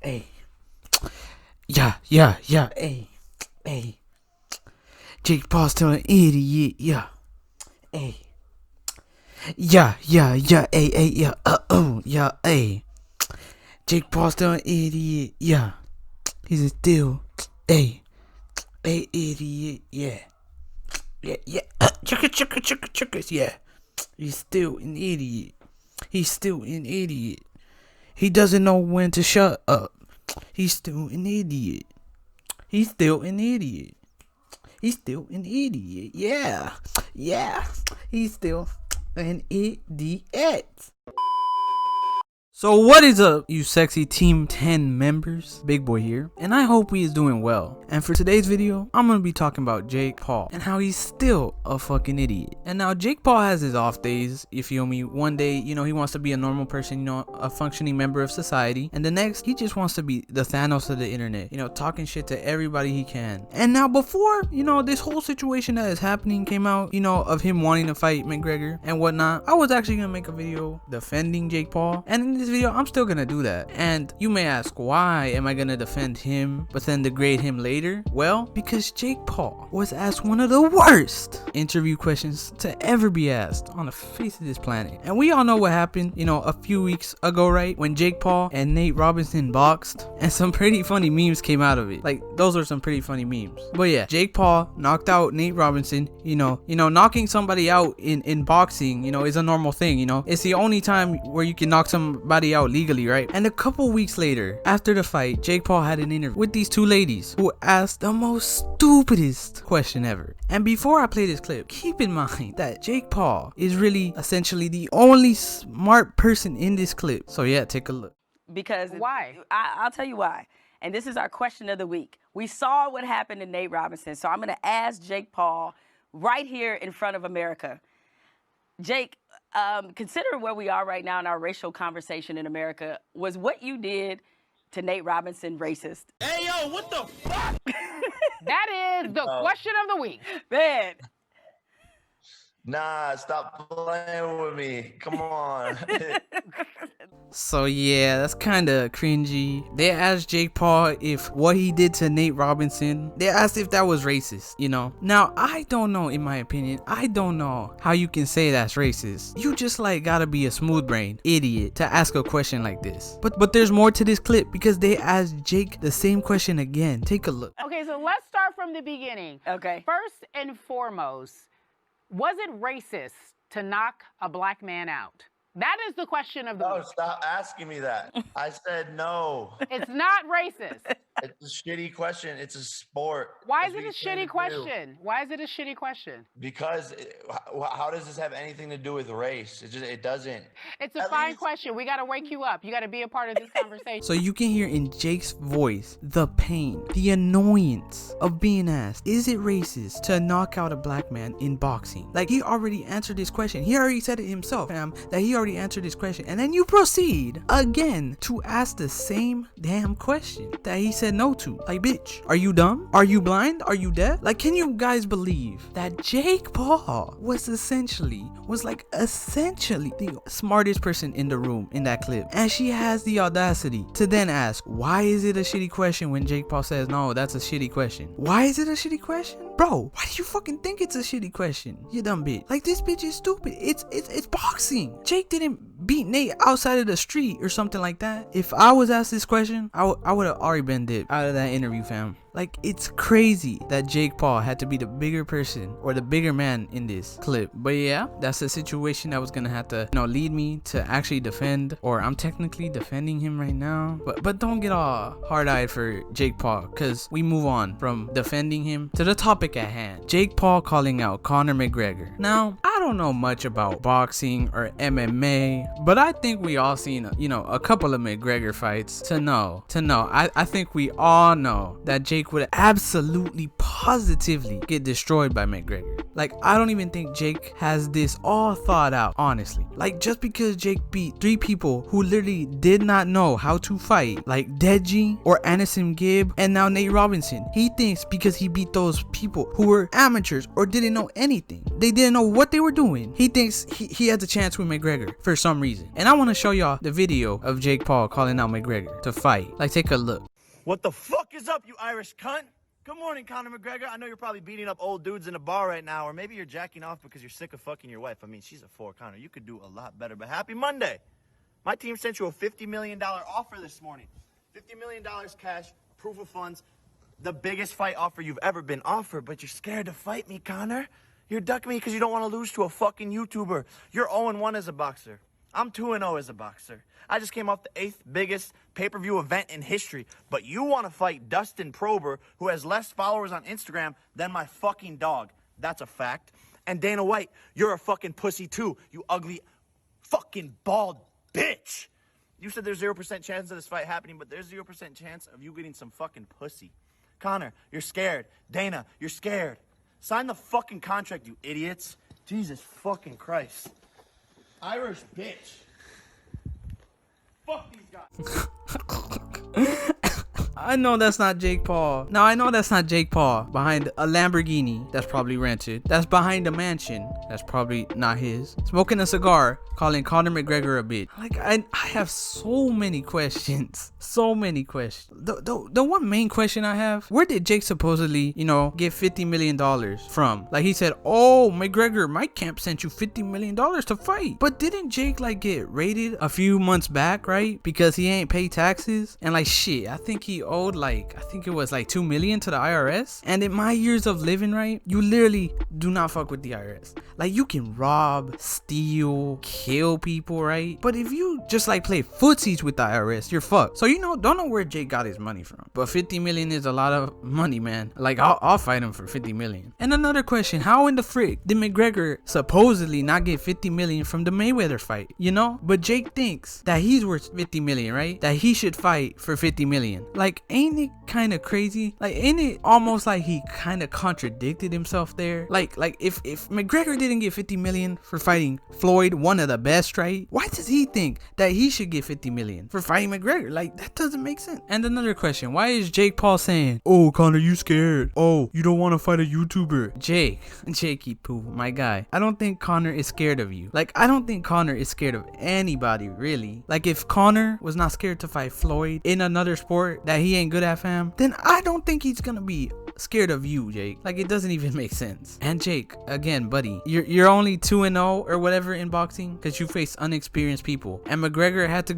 Hey. Yeah, hey. Jake Paul's still an idiot, yeah. Hey. Yeah, hey, yeah, hey. Jake Paul's still an idiot, yeah. He's still, hey, idiot, yeah. Yeah, chugga, yeah. He's still an idiot. He doesn't know when to shut up. He's still an idiot. Yeah. He's still an idiot. So what is up, you sexy Team 10 members? Big Boy here, and I hope he is doing well. And for today's video, I'm gonna be talking about Jake Paul and how he's still a fucking idiot. And now Jake Paul has his off days, you feel me? One day, he wants to be a normal person, a functioning member of society, and the next, he just wants to be the Thanos of the internet, talking shit to everybody he can. And now before, this whole situation that is happening came out, of him wanting to fight McGregor and whatnot, I was actually gonna make a video defending Jake Paul, and in this video I'm still gonna do that. And you may ask, why am I gonna defend him but then degrade him later? Well, because Jake Paul was asked one of the worst interview questions to ever be asked on the face of this planet. And we all know what happened, a few weeks ago, right? When Jake Paul and Nate Robinson boxed, and some pretty funny memes came out of it. Like, those are some pretty funny memes. But yeah, Jake Paul knocked out Nate Robinson. Knocking somebody out in boxing, is a normal thing. It's the only time where you can knock somebody out legally, right? And a couple weeks later, after the fight, Jake Paul had an interview with these two ladies who asked the most stupidest question ever. And before I play this clip, keep in mind that Jake Paul is really essentially the only smart person in this clip. So yeah, take a look. Because why? I'll tell you why. And this is our question of the week. We saw what happened to Nate Robinson, so I'm going to ask Jake Paul right here in front of America. Jake, consider where we are right now in our racial conversation in America. Was what you did to Nate Robinson racist? Hey, yo, what the fuck? That is the question of the week. Man. Nah, stop playing with me. Come on. So yeah, that's kind of cringy. They asked Jake Paul if what he did to Nate Robinson, they asked if that was racist, Now, I don't know, in my opinion, I don't know how you can say that's racist. You just gotta be a smooth brain idiot to ask a question like this. But there's more to this clip because they asked Jake the same question again. Take a look. Okay, so let's start from the beginning. Okay. First and foremost, was it racist to knock a black man out? That is the question of the week. No, stop asking me that. I said no. It's not racist. It's a shitty question. It's a sport. Why is it a shitty question? Why is it a shitty question? Because how does this have anything to do with race? It doesn't. It's a fine question. We got to wake you up. You got to be a part of this conversation. So you can hear in Jake's voice the pain, the annoyance of being asked, is it racist to knock out a black man in boxing? Like, he already answered this question. He already said it himself, fam, that he already answered this question. And then you proceed again to ask the same damn question that he said no to. Like, bitch, are you dumb? Are you blind? Are you deaf? Like, can you guys believe that Jake Paul was essentially the smartest person in the room in that clip? And she has the audacity to then ask, why is it a shitty question when Jake Paul says, no, that's a shitty question? Why is it a shitty question? Bro, why do you fucking think it's a shitty question? You dumb bitch. Like, this bitch is stupid. It's boxing. Jake didn't beat Nate outside of the street or something like that. If I was asked this question, I would have already been dipped out of that interview, fam. Like, it's crazy that Jake Paul had to be the bigger person or the bigger man in this clip. But yeah, that's a situation that was gonna have to, lead me to actually defend, or I'm technically defending him right now. But don't get all hard-eyed for Jake Paul, because we move on from defending him to the topic at hand. Jake Paul calling out Conor McGregor. Now, I don't know much about boxing or MMA, but I think we all seen, a couple of McGregor fights to know. I think we all know that Jake would absolutely positively get destroyed by McGregor. Like, I don't even think Jake has this all thought out, honestly. Like, just because Jake beat 3 people who literally did not know how to fight, like Deji or Anderson Gibb and now Nate Robinson, he thinks because he beat those people who were amateurs or didn't know anything, they didn't know what they were doing, he thinks he has a chance with McGregor for some reason. And I want to show y'all the video of Jake Paul calling out McGregor to fight. Like, take a look. What the fuck is up, you Irish cunt? Good morning, Conor McGregor. I know you're probably beating up old dudes in a bar right now, or maybe you're jacking off because you're sick of fucking your wife. I mean, she's a 4, Conor. You could do a lot better, but happy Monday. My team sent you a $50 million offer this morning. $50 million cash, proof of funds, the biggest fight offer you've ever been offered, but you're scared to fight me, Conor. You're ducking me because you don't want to lose to a fucking YouTuber. You're 0-1 as a boxer. I'm 2-0 as a boxer. I just came off the 8th biggest pay-per-view event in history, but you want to fight Dustin Prober, who has less followers on Instagram than my fucking dog. That's a fact. And Dana White, you're a fucking pussy too, you ugly fucking bald bitch. You said there's 0% chance of this fight happening, but there's 0% chance of you getting some fucking pussy. Conor, you're scared. Dana, you're scared. Sign the fucking contract, you idiots. Jesus fucking Christ. Irish bitch. Fuck these guys. I know that's not Jake Paul. Now I know that's not Jake Paul behind a Lamborghini that's probably rented. That's behind a mansion that's probably not his. Smoking a cigar, calling Conor McGregor a bitch. Like, I have so many questions. So many questions. The one main question I have, where did Jake supposedly, you know, get $50 million from? Like, he said, oh, McGregor, my camp sent you $50 million to fight. But didn't Jake like get raided a few months back, right? Because he ain't paid taxes. And like, shit, I think he owed like, I think it was like $2 million to the IRS. And in my years of living, right, you literally do not fuck with the IRS. Like, you can rob, steal, kill people, right? But if you just like play footsies with the IRS, you're fucked. So, you know, don't know where Jake got his money from. But 50 million is a lot of money, man. Like, I'll fight him for 50 million. And another question, how in the frick did McGregor supposedly not get 50 million from the Mayweather fight? You know? But Jake thinks that he's worth 50 million, right? That he should fight for 50 million. Like, ain't it kind of crazy? Like, ain't it almost like he kind of contradicted himself there? Like if McGregor didn't get 50 million for fighting Floyd, one of the best, right? Why does he think that he should get 50 million for fighting McGregor? Like, that doesn't make sense. And another question, why is Jake Paul saying, oh, Conor, you scared? Oh, you don't want to fight a YouTuber? Jakey Poo, my guy, I don't think Conor is scared of you. Like, I don't think Conor is scared of anybody, really. Like, if Conor was not scared to fight Floyd in another sport that he ain't good at, fam, then I don't think he's gonna be scared of you, Jake. Like, it doesn't even make sense. And Jake, again, buddy, you're only 2-0 or whatever in boxing because you face unexperienced people. And McGregor had to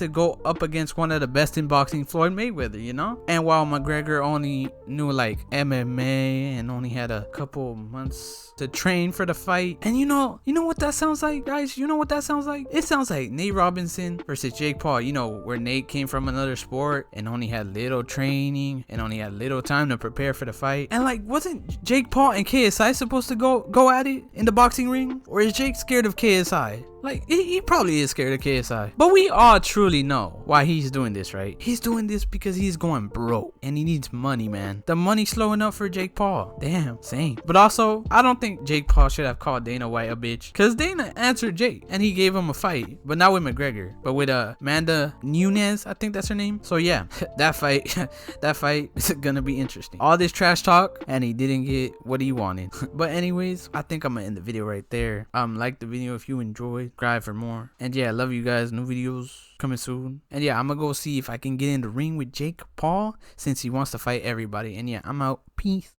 go up against one of the best in boxing, Floyd Mayweather, you know? And while McGregor only knew like MMA and only had a couple months to train for the fight. And you know what that sounds like, guys? You know what that sounds like? It sounds like Nate Robinson versus Jake Paul, you know, where Nate came from another sport and only had little training and only had little time to prepare for the fight. And like, wasn't Jake Paul and KSI supposed to go at it in the boxing ring? Or is Jake scared of KSI? Like, he probably is scared of KSI. But we all truly know why he's doing this, right? He's doing this because he's going broke and he needs money, man. The money's slowing up for Jake Paul. Damn, same. But also, I don't think Jake Paul should have called Dana White a bitch, because Dana answered Jake and he gave him a fight. But not with McGregor, but with Amanda Nunes, I think that's her name. So yeah, that fight is gonna be interesting. All this trash talk and he didn't get what he wanted. But anyways, I think I'm gonna end the video right there. Like the video if you enjoyed, subscribe for more. And yeah, I love you guys. New videos coming soon. And yeah, I'm gonna go see if I can get in the ring with Jake Paul since he wants to fight everybody. And yeah, I'm out. Peace.